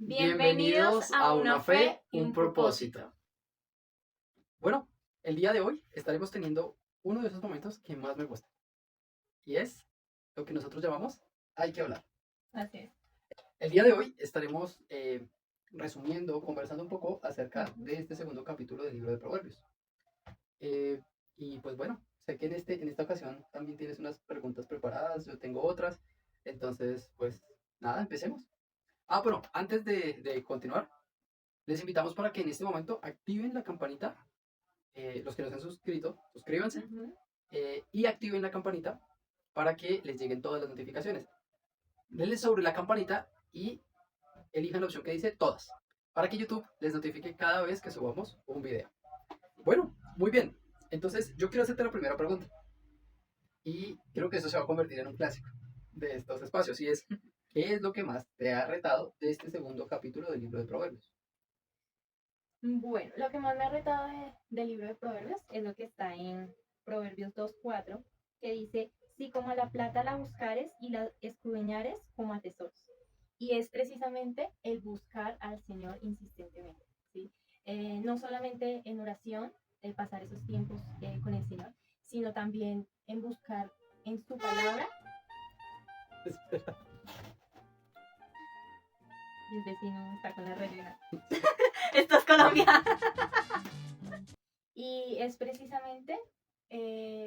Bienvenidos a Una Fe y un Propósito. Bueno, el día de hoy estaremos teniendo uno de esos momentos que más me gusta. Y es lo que nosotros llamamos Hay que hablar. Así es. El día de hoy estaremos resumiendo, conversando un poco acerca de este segundo capítulo del libro de Proverbios. Y pues bueno, sé que en esta ocasión también tienes unas preguntas preparadas, yo tengo otras. Entonces, pues nada, empecemos. Bueno, antes de continuar, les invitamos para que en este momento activen la campanita. Los que no se han suscrito, suscríbanse y activen la campanita para que les lleguen todas las notificaciones. Denle sobre la campanita y elijan la opción que dice todas, para que YouTube les notifique cada vez que subamos un video. Bueno, muy bien. Entonces yo quiero hacerte la primera pregunta. Y creo que eso se va a convertir en un clásico de estos espacios. Y es, ¿qué es lo que más te ha retado de este segundo capítulo del libro de Proverbios? Bueno, lo que más me ha retado del libro de Proverbios es lo que está en Proverbios 2:4, que dice, si como a la plata la buscares y la escudriñares como a tesoros. Y es precisamente el buscar al Señor insistentemente, ¿sí? No solamente en oración, el pasar esos tiempos con el Señor, sino también en buscar en su palabra. Espera. El vecino está con la regadera. Esto es Colombia. Y es precisamente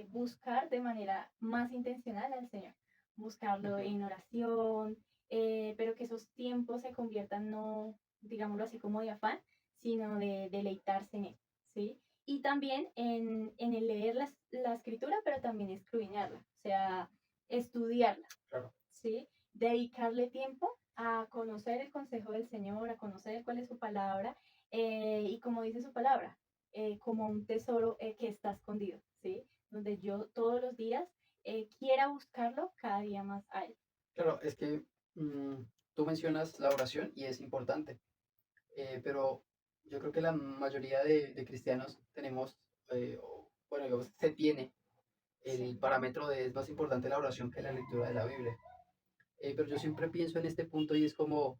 buscar de manera más intencional al Señor, buscarlo en oración, pero que esos tiempos se conviertan no, digámoslo así, como de afán, sino de deleitarse en él, ¿sí? Y también en el leer la escritura, pero también escudriñarla, o sea, estudiarla, Claro. ¿sí? Dedicarle tiempo a conocer el consejo del Señor, a conocer cuál es su palabra, y como dice su palabra, como un tesoro que está escondido, ¿sí? Donde yo todos los días quiera buscarlo cada día más a él. Claro, es que tú mencionas la oración y es importante, pero yo creo que la mayoría de cristianos tenemos, bueno, digamos, se tiene el Sí. parámetro de es más importante la oración que la lectura de la Biblia. Pero yo siempre pienso en este punto y es como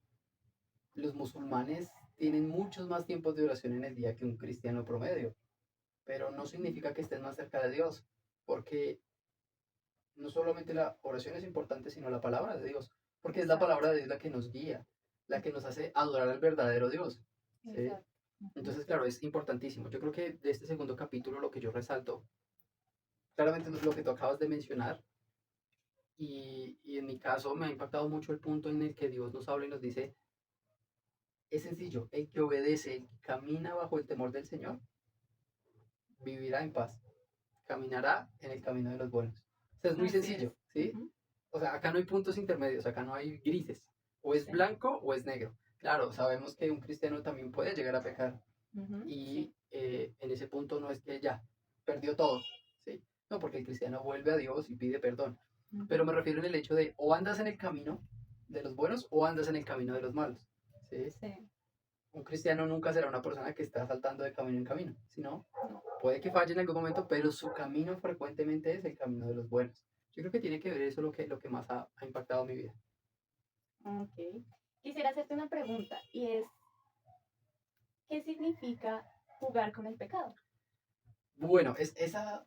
los musulmanes tienen muchos más tiempos de oración en el día que un cristiano promedio, pero no significa que estén más cerca de Dios, porque no solamente la oración es importante, sino la palabra de Dios, porque es la palabra de Dios la que nos guía, la que nos hace adorar al verdadero Dios. ¿Sí? Exacto. Entonces, claro, es importantísimo. Yo creo que de este segundo capítulo lo que yo resalto, claramente es lo que tú acabas de mencionar, y en mi caso me ha impactado mucho el punto en el que Dios nos habla y nos dice, es sencillo, el que obedece, el que camina bajo el temor del Señor, vivirá en paz, caminará en el camino de los buenos. O sea, es muy Así sencillo, es. ¿sí? O sea, acá no hay puntos intermedios, acá no hay grises. O es Sí. blanco o es negro. Claro, sabemos que un cristiano también puede llegar a pecar. Y Sí. en ese punto no es que ya perdió todo, ¿sí? No, porque el cristiano vuelve a Dios y pide perdón. Pero me refiero en el hecho de o andas en el camino de los buenos o andas en el camino de los malos, ¿sí? Sí. Un cristiano nunca será una persona que está saltando de camino en camino, sino No. puede que falle en algún momento, pero su camino frecuentemente es el camino de los buenos. Yo creo que tiene que ver eso lo que más ha impactado mi vida. Ok. Quisiera hacerte una pregunta y es, ¿qué significa jugar con el pecado? Bueno, esa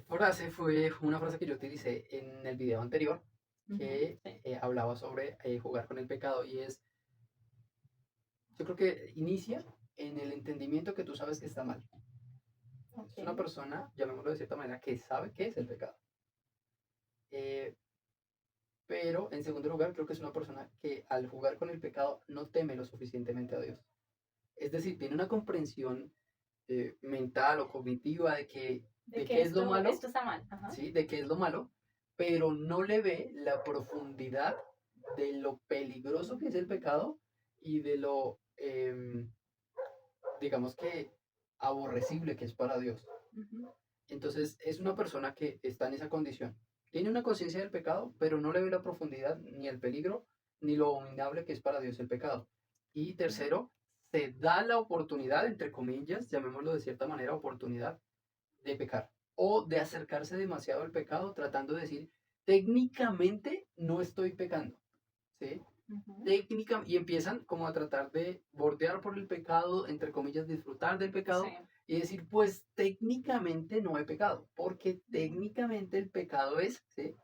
frase fue una frase que yo utilicé en el video anterior que Sí. hablaba sobre jugar con el pecado y es, yo creo que inicia en el entendimiento que tú sabes que está mal. Ok. Es una persona, llamémoslo de cierta manera, que sabe qué es el pecado. Eh, pero en segundo lugar, creo que es una persona que al jugar con el pecado no teme lo suficientemente a Dios. Es decir, tiene una comprensión mental o cognitiva De de que qué es lo malo, esto está mal. Ajá. ¿sí? De qué es lo malo, pero no le ve la profundidad de lo peligroso que es el pecado y de lo, digamos que, aborrecible que es para Dios. Entonces es una persona que está en esa condición. Tiene una conciencia del pecado, pero no le ve la profundidad, ni el peligro, ni lo abominable que es para Dios el pecado. Y tercero, se da la oportunidad, entre comillas, llamémoslo de cierta manera, oportunidad de pecar. O de acercarse demasiado al pecado, tratando de decir, técnicamente no estoy pecando. ¿Sí? Ujú. técnica, y empiezan como a tratar de bordear por el pecado, entre comillas, disfrutar del Sí. pecado y decir, pues técnicamente no he pecado, porque Ujú. técnicamente el pecado es, ¿sí?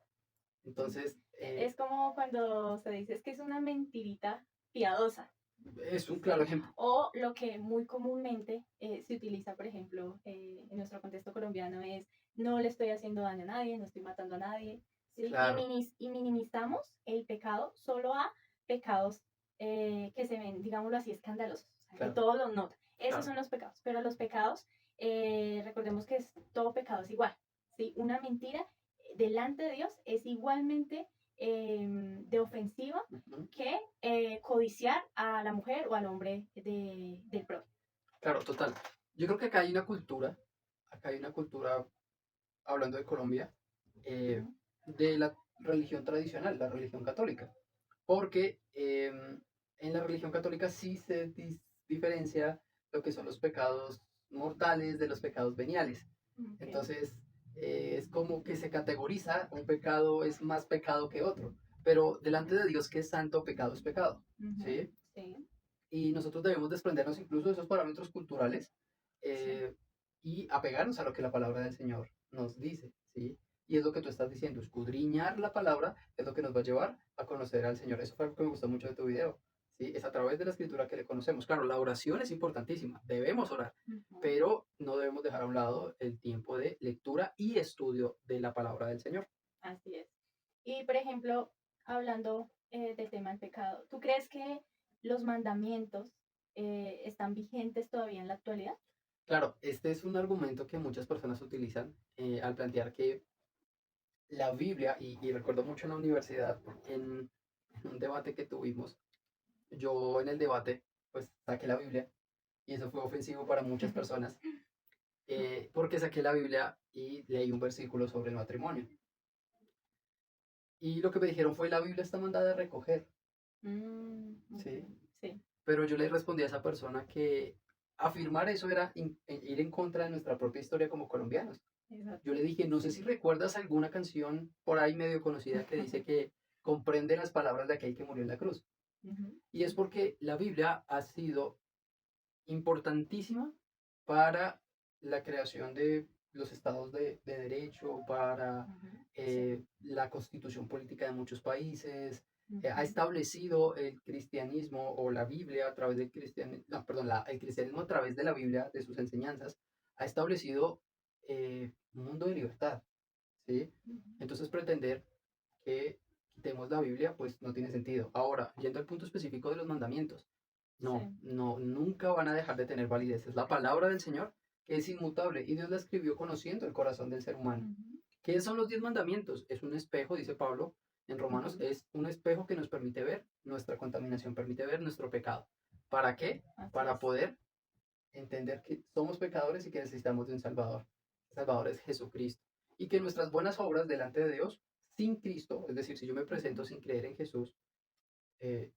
Entonces, Es como cuando se dice es que es una mentirita piadosa, es un claro ¿sí? ejemplo. O lo que muy comúnmente se utiliza, por ejemplo, en nuestro contexto colombiano es no le estoy haciendo daño a nadie, no estoy matando a nadie, ¿sí? Claro, Y minimizamos el pecado solo a pecados que se ven, digámoslo así, escandalosos, o sea, que claro, todos los notan. Esos claro. son los pecados, pero los pecados, recordemos que todo pecado es igual, ¿sí? Una mentira delante de Dios es igualmente de ofensiva Ujú. que codiciar a la mujer o al hombre del prójimo. Claro, total. Yo creo que acá hay una cultura, hablando de Colombia, eh, Ujú. de la religión tradicional, la religión católica. Porque en la religión católica sí se diferencia lo que son los pecados mortales de los pecados veniales. Okay. Entonces, es como que se categoriza, un pecado es más pecado que otro. Pero delante de Dios que es santo, pecado es pecado. Ujú. ¿Sí? Sí, Y nosotros debemos desprendernos incluso de esos parámetros culturales, sí. eh, y apegarnos a lo que la palabra del Señor nos dice, ¿sí? Y es lo que tú estás diciendo, escudriñar la palabra es lo que nos va a llevar a conocer al Señor. Eso fue algo que me gustó mucho de tu video, ¿sí? Es a través de la escritura que le conocemos. Claro, la oración es importantísima, debemos orar, Ujú. pero no debemos dejar a un lado el tiempo de lectura y estudio de la palabra del Señor. Así es. Y por ejemplo, hablando del tema del pecado, ¿tú crees que los mandamientos están vigentes todavía en la actualidad? Claro, este es un argumento que muchas personas utilizan al plantear que la Biblia, y recuerdo mucho en la universidad, en un debate que tuvimos, yo en el debate, pues saqué la Biblia, y eso fue ofensivo para muchas personas, porque saqué la Biblia y leí un versículo sobre el matrimonio. Y lo que me dijeron fue, la Biblia está mandada a recoger, ¿sí? Okay. Sí, Pero yo le respondí a esa persona que afirmar eso era ir en contra de nuestra propia historia como colombianos. Yo exacto. le dije, no sé Sí. si recuerdas alguna canción por ahí medio conocida que dice que comprende las palabras de aquel que murió en la cruz. Ujú. Y es porque la Biblia ha sido importantísima para la creación de los estados de derecho, para Ujú. Sí. la constitución política de muchos países. Ha Ujú. establecido el cristianismo o la Biblia a través del cristianismo, no, perdón, el cristianismo a través de la Biblia, de sus enseñanzas, ha establecido un mundo de libertad, ¿sí? Ujú. Entonces pretender que quitemos la Biblia, pues no tiene sentido. Ahora, yendo al punto específico de los mandamientos, Sí. no, no, nunca van a dejar de tener validez. Es la palabra del Señor que es inmutable y Dios la escribió conociendo el corazón del ser humano. Ujú. ¿Qué son los 10 mandamientos? Es un espejo, dice Pablo en Romanos, Ujú. es un espejo que nos permite ver nuestra contaminación, permite ver nuestro pecado. ¿Para qué? Así Para es. poder entender que somos pecadores y que necesitamos de un Salvador. El Salvador es Jesucristo. Y que nuestras buenas obras delante de Dios, sin Cristo, es decir, si yo me presento Ujú. sin creer en Jesús,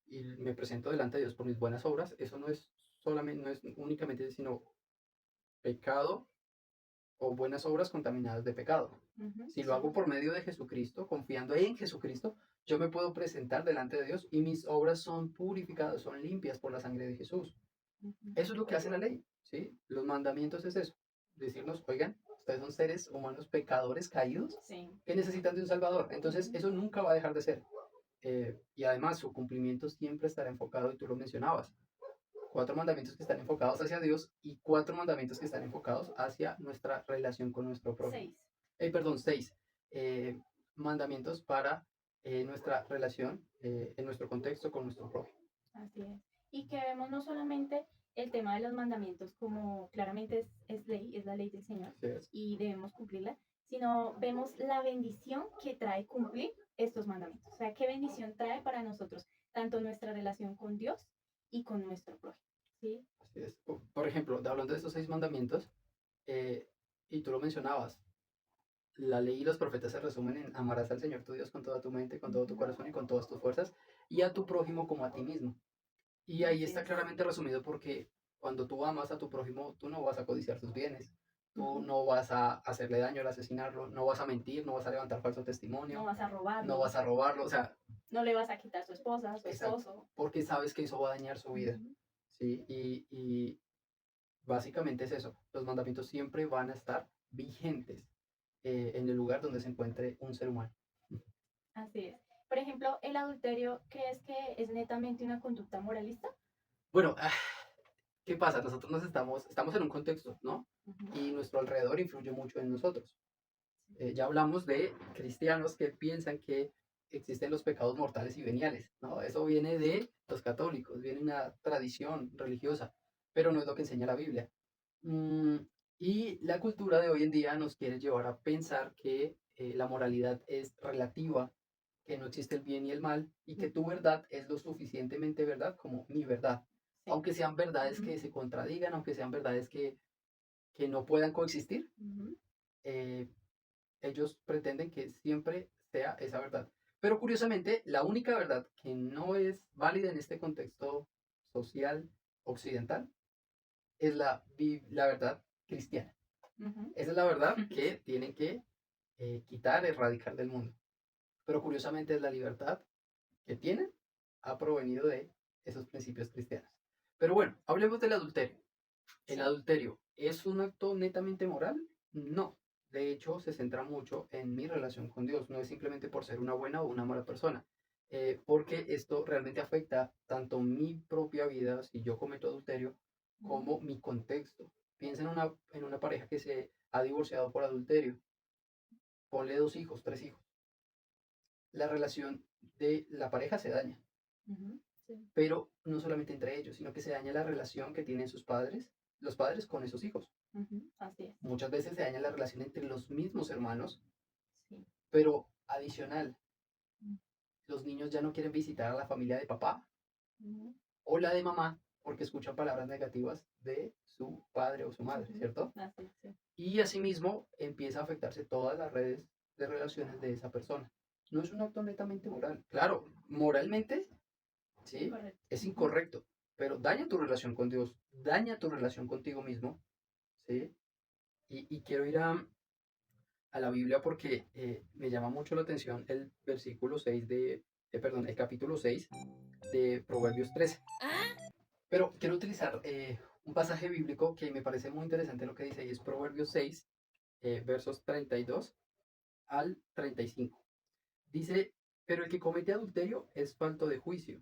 y me presento delante de Dios por mis buenas obras, eso no es solamente, no es únicamente, sino pecado o buenas obras contaminadas de pecado. Ujú. Si lo Sí. hago por medio de Jesucristo, confiando en Jesucristo, yo me puedo presentar delante de Dios y mis obras son purificadas, son limpias por la sangre de Jesús. Ujú. Eso es lo que hace la ley, ¿sí? Los mandamientos es eso, decirnos, oigan, ustedes son seres humanos pecadores caídos Sí. que necesitan de un Salvador. Entonces, Ujú. eso nunca va a dejar de ser. Y además, su cumplimiento siempre estará enfocado, y tú lo mencionabas, 4 mandamientos que están enfocados hacia Dios y 4 mandamientos que están enfocados hacia nuestra relación con nuestro prójimo. 6. Perdón, 6 mandamientos para nuestra relación en nuestro contexto con nuestro prójimo. Así es. Y que vemos no solamente el tema de los mandamientos como claramente es ley, es la ley del Señor Así es. y debemos cumplirla, sino vemos la bendición que trae cumplir estos mandamientos. O sea, qué bendición trae para nosotros, tanto nuestra relación con Dios y con nuestro prójimo. ¿Sí? Así es. Por ejemplo, hablando de estos 6 mandamientos, eh, y tú lo mencionabas, la ley y los profetas se resumen en amarás al Señor tu Dios con toda tu mente, con todo tu Ujú. corazón y con todas tus fuerzas, y a tu prójimo como a ti mismo. Y ahí Así está es. claramente resumido porque cuando tú amas a tu prójimo, tú no vas a codiciar sus bienes, Tú no vas a hacerle daño al asesinarlo, no vas a mentir, no vas a levantar falso testimonio, No vas a robarlo. no vas a robarlo, o sea, No le vas a quitar su esposa, su exacto, esposo. porque sabes que eso va a dañar su vida, Ujú. ¿sí? Y básicamente es eso, los mandamientos siempre van a estar vigentes en el lugar donde se encuentre un ser humano. Así es. Por ejemplo, ¿el adulterio crees que es netamente una conducta moralista? Bueno, ¿qué pasa? Nosotros estamos en un contexto, ¿no? Ujú. Y nuestro alrededor influye mucho en nosotros. Ya hablamos de cristianos que piensan que existen los pecados mortales y veniales, ¿no? Eso viene de los católicos, viene una tradición religiosa, pero no es lo que enseña la Biblia. Mm, y la cultura de hoy en día nos quiere llevar a pensar que la moralidad es relativa, que no existe el bien y el mal, y que tu verdad es lo suficientemente verdad como mi verdad. Sí. Aunque sean verdades Ujú. que se contradigan, aunque sean verdades que no puedan coexistir, Ujú. eh, ellos pretenden que siempre sea esa verdad. Pero curiosamente, la única verdad que no es válida en este contexto social occidental es la verdad cristiana. Ujú. Esa es la verdad que tienen que quitar, erradicar del mundo. Pero curiosamente es la libertad que tienen ha provenido de esos principios cristianos. Pero bueno, hablemos del adulterio. ¿El Sí. adulterio es un acto netamente moral? No. De hecho, se centra mucho en mi relación con Dios. No es simplemente por ser una buena o una mala persona. Porque esto realmente afecta tanto mi propia vida, si yo cometo adulterio, como mi contexto. Piensa en una pareja que se ha divorciado por adulterio. Ponle 2 hijos, 3 hijos. La relación de la pareja se daña. Ujú. Sí. Pero no solamente entre ellos, sino que se daña la relación que tienen los padres con esos hijos. Ujú. Así es. Muchas veces se daña la relación entre los mismos hermanos, Sí. pero adicional, Mm. los niños ya no quieren visitar a la familia de papá Ujú. o la de mamá porque escuchan palabras negativas de su padre o su madre, Ujú. ¿cierto? Así es, sí. Y asimismo empieza a afectarse todas las redes de relaciones de esa persona. No es un acto netamente moral. Claro, moralmente, ¿sí? Correcto. Es Ujú. incorrecto, pero daña tu relación con Dios, daña tu relación contigo mismo, ¿sí? Y quiero ir a la Biblia porque me llama mucho la atención el versículo 6 perdón, el capítulo 6 de Proverbios 13. Pero quiero utilizar un pasaje bíblico que me parece muy interesante lo que dice y es Proverbios 6, versos 32 al 35. Dice, pero el que comete adulterio es falto de juicio.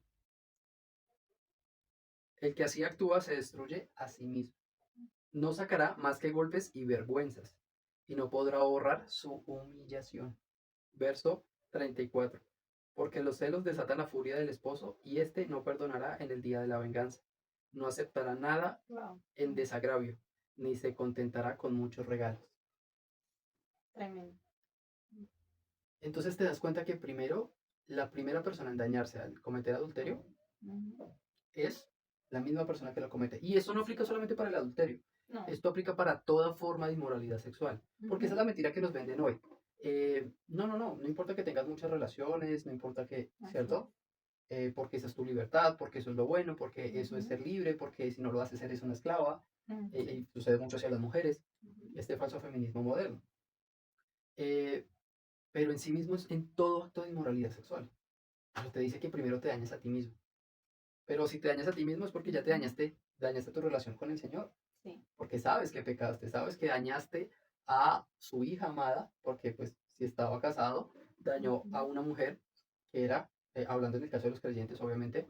El que así actúa se destruye a sí mismo. No sacará más que golpes y vergüenzas, y no podrá borrar su humillación. Verso 34. Porque los celos desatan la furia del esposo, y éste no perdonará en el día de la venganza. No aceptará nada Wow. en desagravio, ni se contentará con muchos regalos. Tremendo. Entonces te das cuenta que primero, la primera persona en dañarse al cometer adulterio Ujú. es la misma persona que lo comete. Y eso no aplica solamente para el adulterio. No. Esto aplica para toda forma de inmoralidad sexual. Porque esa es la mentira que nos venden hoy. No importa que tengas muchas relaciones, no importa que, Así ¿cierto? Porque esa es tu libertad, porque eso es lo bueno, porque eso es Ujú. ser libre, porque si no lo haces eres una esclava. Sí. Y sucede mucho hacia las mujeres, Ujú. este falso feminismo moderno. Eh, pero en sí mismo es en todo acto de inmoralidad sexual. Pero te dice que primero te dañas a ti mismo. Pero si te dañas a ti mismo es porque ya te Ujú. dañaste tu relación con el Señor. Sí. Porque sabes que pecaste, sabes que dañaste a su hija amada, porque pues si estaba casado, dañó a Ujú. una mujer que era, hablando en el caso de los creyentes, obviamente,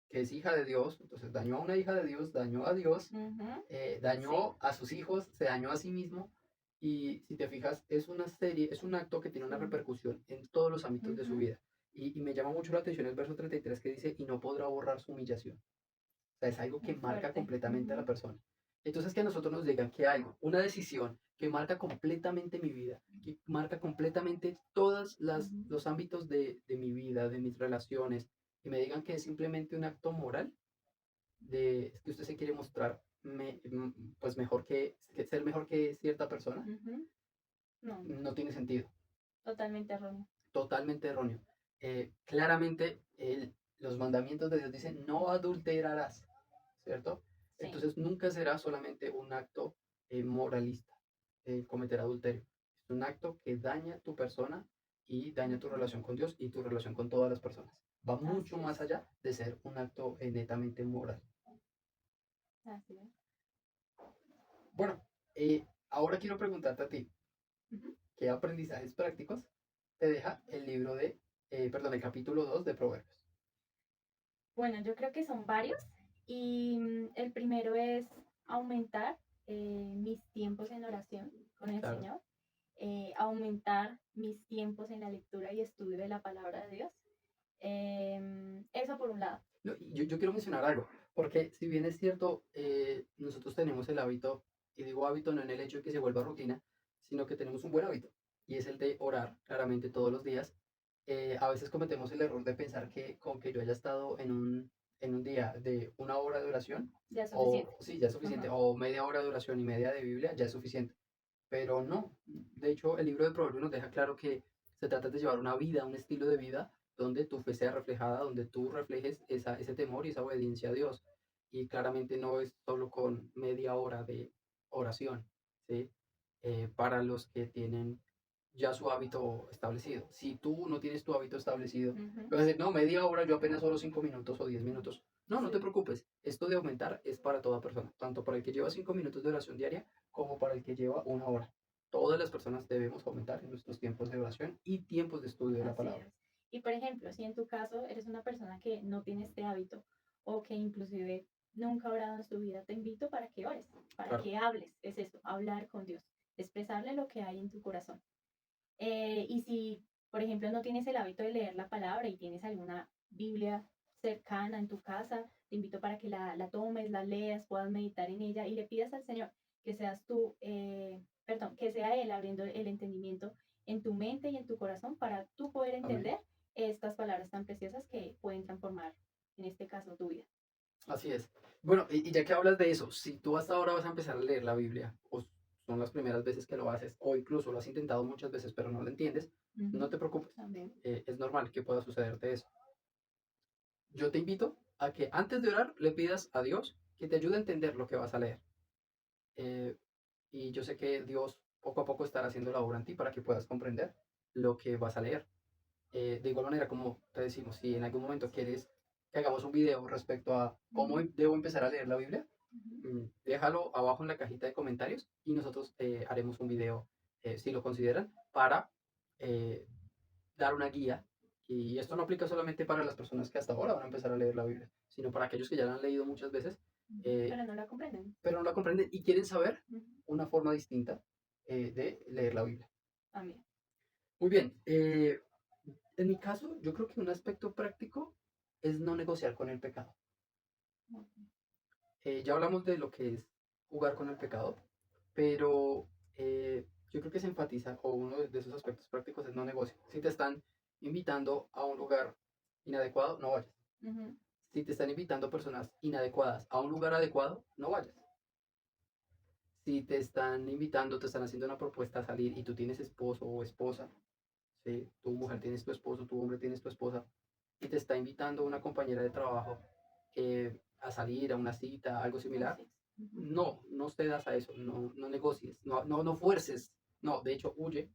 que es hija de Dios, entonces dañó a una hija de Dios, dañó a Dios, Ujú. dañó Sí. a sus hijos, se dañó a sí mismo, y si te fijas, es una serie, es un acto que tiene una Sí. repercusión en todos los ámbitos de su Ujú. vida. Y me llama mucho la atención el verso 33 que dice, y no podrá borrar su humillación. O sea, es algo que Muy marca fuerte. completamente a la Ujú. persona. Entonces, que a nosotros nos digan que hay una decisión que marca completamente mi vida, que marca completamente todos Ujú. los ámbitos de mi vida, de mis relaciones, y me digan que es simplemente un acto moral, es que usted se quiere mostrar pues mejor que ser mejor que cierta persona, Ujú. No, no tiene sentido. totalmente erróneo. Totalmente erróneo. Claramente, los mandamientos de Dios dicen, no adulterarás, ¿cierto? Sí. Entonces nunca será solamente un acto moralista, cometer adulterio. Es un acto que daña tu persona y daña tu relación con Dios y tu relación con todas las personas. Va mucho Así más es, allá de ser un acto netamente moral. así es. Bueno, ahora quiero preguntarte a ti, Ujú. ¿qué aprendizajes prácticos te deja el libro de, perdón, el capítulo 2 de Proverbios? Bueno, yo creo que son varios y el primero es aumentar mis tiempos en oración con el Claro. Señor, aumentar mis tiempos en la lectura y estudio de la palabra de Dios. Eso por un lado. No, y yo quiero mencionar algo, porque si bien es cierto, nosotros tenemos el hábito, y digo hábito no en el hecho de que se vuelva rutina, sino que tenemos un buen hábito, y es el de orar claramente todos los días. A veces cometemos el error de pensar que con que yo haya estado en un día de una hora de oración, Ya es suficiente. o sí, ya es suficiente, Ajá. o media hora de oración y media de Biblia, ya es suficiente. Pero no, de hecho el libro de Proverbios nos deja claro que se trata de llevar una vida, un estilo de vida donde tu fe sea reflejada, donde tú reflejes ese temor y esa obediencia a Dios. Y claramente no es solo con media hora de oración, ¿sí? Para los que tienen ya su hábito establecido. Si tú no tienes tu hábito establecido, Ujú. vas a decir, no, media hora, yo apenas solo 5 minutos o 10 minutos. No, no te Sí, preocupes. Esto de aumentar es para toda persona, tanto para el que lleva 5 minutos de oración diaria como para el que lleva una hora. Todas las personas debemos aumentar en nuestros tiempos de oración y tiempos de estudio de la así palabra. es. Y por ejemplo, si en tu caso eres una persona que no tiene este hábito o que inclusive nunca ha orado en su vida, te invito para que ores, para Claro, que hables. Es eso, hablar con Dios, expresarle lo que hay en tu corazón. Y si, por ejemplo, no tienes el hábito de leer la palabra y tienes alguna Biblia cercana en tu casa, te invito para que la tomes, la leas, puedas meditar en ella y le pidas al Señor que seas tú, perdón, que sea Él abriendo el entendimiento en tu mente y en tu corazón para tú poder amén. entender estas palabras tan preciosas que pueden transformar, en este caso, tu vida. Así es. Bueno, y ya que hablas de eso, si tú hasta ahora vas a empezar a leer la Biblia, o son las primeras veces que lo haces, o incluso lo has intentado muchas veces pero no lo entiendes, no Ujú. te preocupes. También. Es normal que pueda sucederte eso. Yo te invito a que antes de orar le pidas a Dios que te ayude a entender lo que vas a leer. Eh, y yo sé que Dios poco a poco estará haciendo la obra en ti para que puedas comprender lo que vas a leer. De igual manera, como te decimos, si en algún momento quieres que hagamos un video respecto a cómo Ujú. debo empezar a leer la Biblia, Ujú. déjalo abajo en la cajita de comentarios y nosotros haremos un video, si lo consideran, para eh, dar una guía. Y esto no aplica solamente para las personas que hasta ahora van a empezar a leer la Biblia, sino para aquellos que ya la han leído muchas veces, Ujú. eh, Pero no la comprenden. pero no la comprenden y quieren saber Ujú. una forma distinta de leer la Biblia. También. Muy bien, en mi caso, yo creo que un aspecto práctico es no negociar con el pecado. Ujú. Ya hablamos de lo que es jugar con el pecado, pero yo creo que se enfatiza, o uno de esos aspectos prácticos es no negociar. Si te están invitando a un lugar inadecuado, no vayas. Ujú. Si te están invitando personas inadecuadas a un lugar adecuado, no vayas. Si te están invitando, te están haciendo una propuesta a salir y tú tienes esposo o esposa, ¿sí? Tu mujer tienes tu esposo, tu hombre tienes tu esposa, y te está invitando una compañera de trabajo a salir a una cita, algo similar, Así es. Ujú. no, no cedas a eso, no, no negocies, no, no, no fuerces, no, de hecho, huye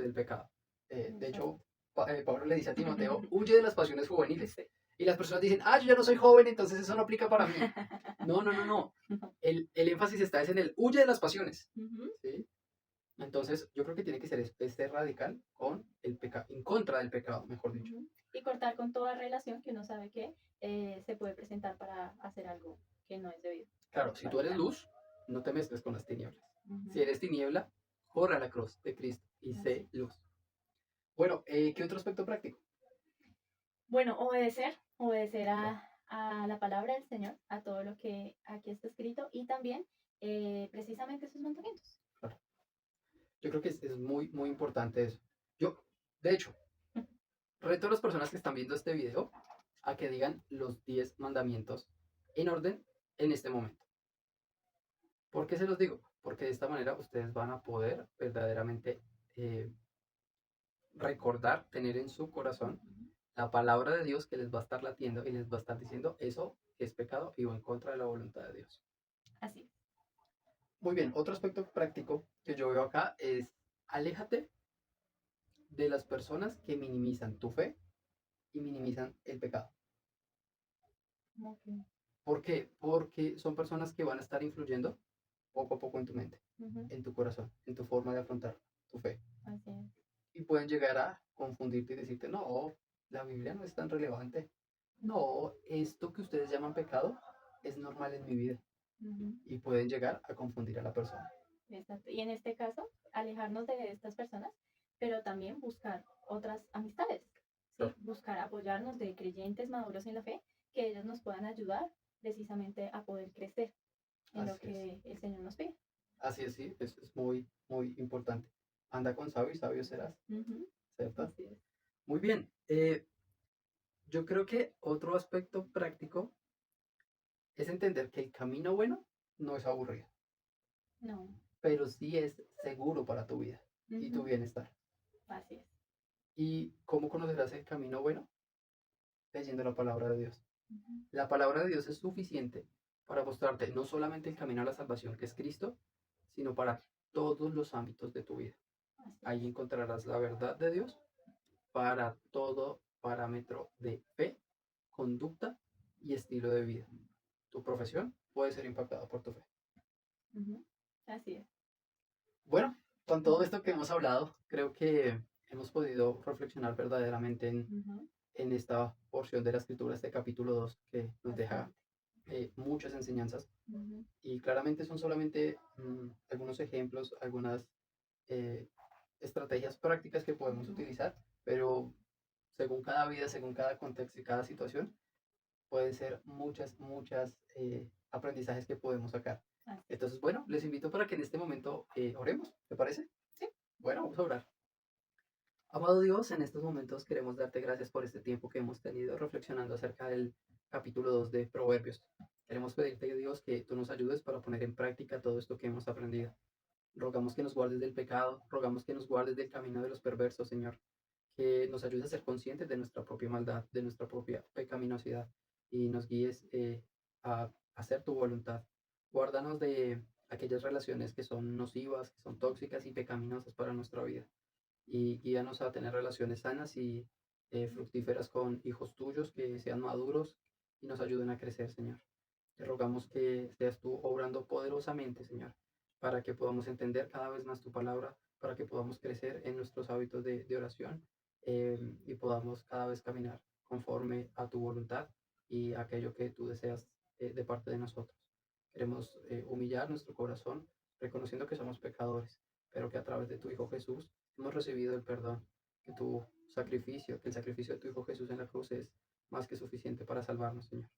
del pecado. De Exacto. hecho, Pablo le dice a Timoteo, huye de las pasiones juveniles. Y las personas dicen, ah, yo ya no soy joven, entonces eso no aplica para mí. No, no, no, no. No. El énfasis está es en el huye de las pasiones. Ujú. ¿Sí? Entonces, yo creo que tiene que ser este radical con el pecado, en contra del pecado, mejor dicho. Ujú. Y cortar con toda relación que uno sabe que se puede presentar para hacer algo que no es debido Claro, si tú para el eres alma. luz, no te mezcles con las tinieblas. Si Ujú. eres tiniebla, corre a la cruz de Cristo y Así sé es. luz. Bueno, ¿qué otro aspecto práctico? Bueno, obedecer Claro, a la palabra del Señor, a todo lo que aquí está escrito y también precisamente sus mandamientos. claro. Yo creo que es muy, muy importante eso. Yo, de hecho, reto a las personas que están viendo este video a que digan los 10 mandamientos en orden en este momento. ¿Por qué se los digo? Porque de esta manera ustedes van a poder verdaderamente eh, recordar, tener en su corazón Ujú. la palabra de Dios que les va a estar latiendo y les va a estar diciendo eso es pecado y va en contra de la voluntad de Dios. Así es. Muy bien, otro aspecto práctico que yo veo acá es aléjate de las personas que minimizan tu fe y minimizan el pecado. Ok. ¿Por qué? Porque son personas que van a estar influyendo poco a poco en tu mente, Ujú. en tu corazón, en tu forma de afrontar tu fe. Así es. Y pueden llegar a confundirte y decirte, no, la Biblia no es tan relevante. No, esto que ustedes llaman pecado es normal en mi vida. Ujú. Y pueden llegar a confundir a la persona. Exacto. Y en este caso, alejarnos de estas personas, pero también buscar otras amistades, ¿sí? Claro. Buscar apoyarnos de creyentes maduros en la fe, que ellos nos puedan ayudar precisamente a poder crecer en lo Así es. que el Señor nos pide. Así es, sí, eso es muy, muy importante. Anda con sabio y sabio serás, Ujú. ¿cierto? Así es. Muy bien. Yo creo que otro aspecto práctico es entender que el camino bueno no es aburrido, No. pero sí es seguro para tu vida y tu Ujú. bienestar. Así es. ¿Y cómo conocerás el camino bueno? Leyendo la palabra de Dios. Ujú. La palabra de Dios es suficiente para mostrarte no solamente el camino a la salvación que es Cristo, sino para todos los ámbitos de tu vida. Así Ahí es. encontrarás la verdad de Dios para todo parámetro de fe, conducta y estilo de vida. Tu profesión puede ser impactada por tu fe. Ujú. Así es. Bueno, con todo esto que hemos hablado, creo que hemos podido reflexionar verdaderamente Ujú. en esta porción de la escritura, este capítulo 2, que nos deja Bastante. muchas enseñanzas. Ujú. Y claramente son solamente algunos ejemplos, algunas eh, estrategias prácticas que podemos Ujú. utilizar, pero según cada vida, según cada contexto y cada situación, pueden ser muchas aprendizajes que podemos sacar. Así es. Entonces, bueno, les invito para que en este momento oremos, ¿te parece? Sí. Bueno, vamos a orar. Amado Dios, en estos momentos queremos darte gracias por este tiempo que hemos tenido reflexionando acerca del capítulo 2 de Proverbios. Queremos pedirte, Dios, que tú nos ayudes para poner en práctica todo esto que hemos aprendido. Rogamos que nos guardes del pecado, rogamos que nos guardes del camino de los perversos, Señor, que nos ayudes a ser conscientes de nuestra propia maldad, de nuestra propia pecaminosidad y nos guíes a hacer tu voluntad. Guárdanos de aquellas relaciones que son nocivas, que son tóxicas y pecaminosas para nuestra vida y guíanos a tener relaciones sanas y fructíferas con hijos tuyos que sean maduros y nos ayuden a crecer, Señor. Te rogamos que seas tú obrando poderosamente, Señor, para que podamos entender cada vez más tu palabra, para que podamos crecer en nuestros hábitos de oración y podamos cada vez caminar conforme a tu voluntad y aquello que tú deseas de parte de nosotros. Queremos humillar nuestro corazón, reconociendo que somos pecadores, pero que a través de tu Hijo Jesús hemos recibido el perdón, que tu sacrificio, que el sacrificio de tu Hijo Jesús en la cruz es más que suficiente para salvarnos, Señor.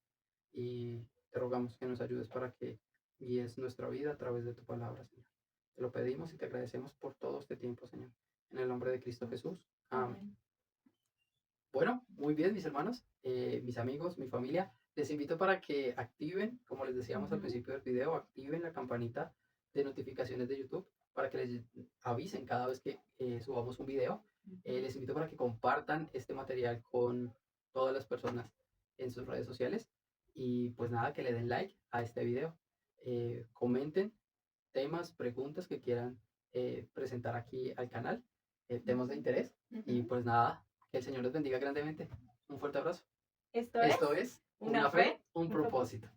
Y te rogamos que nos ayudes para que guíes nuestra vida a través de tu palabra, Señor. Te lo pedimos y te agradecemos por todo este tiempo, Señor. En el nombre de Cristo Jesús. Amén. Amén. Bueno, muy bien, mis hermanos, mis amigos, mi familia. Les invito para que activen, como les decíamos al Ujú. principio del video, activen la campanita de notificaciones de YouTube para que les avisen cada vez que subamos un video. Ujú. Les invito para que compartan este material con todas las personas en sus redes sociales y pues nada, que le den like a este video. Comenten temas, preguntas que quieran presentar aquí al canal, temas de interés y Ujú. pues nada, que el Señor les bendiga grandemente. Un fuerte abrazo. Esto es Esto es una una fe, fe, un un propósito. propósito.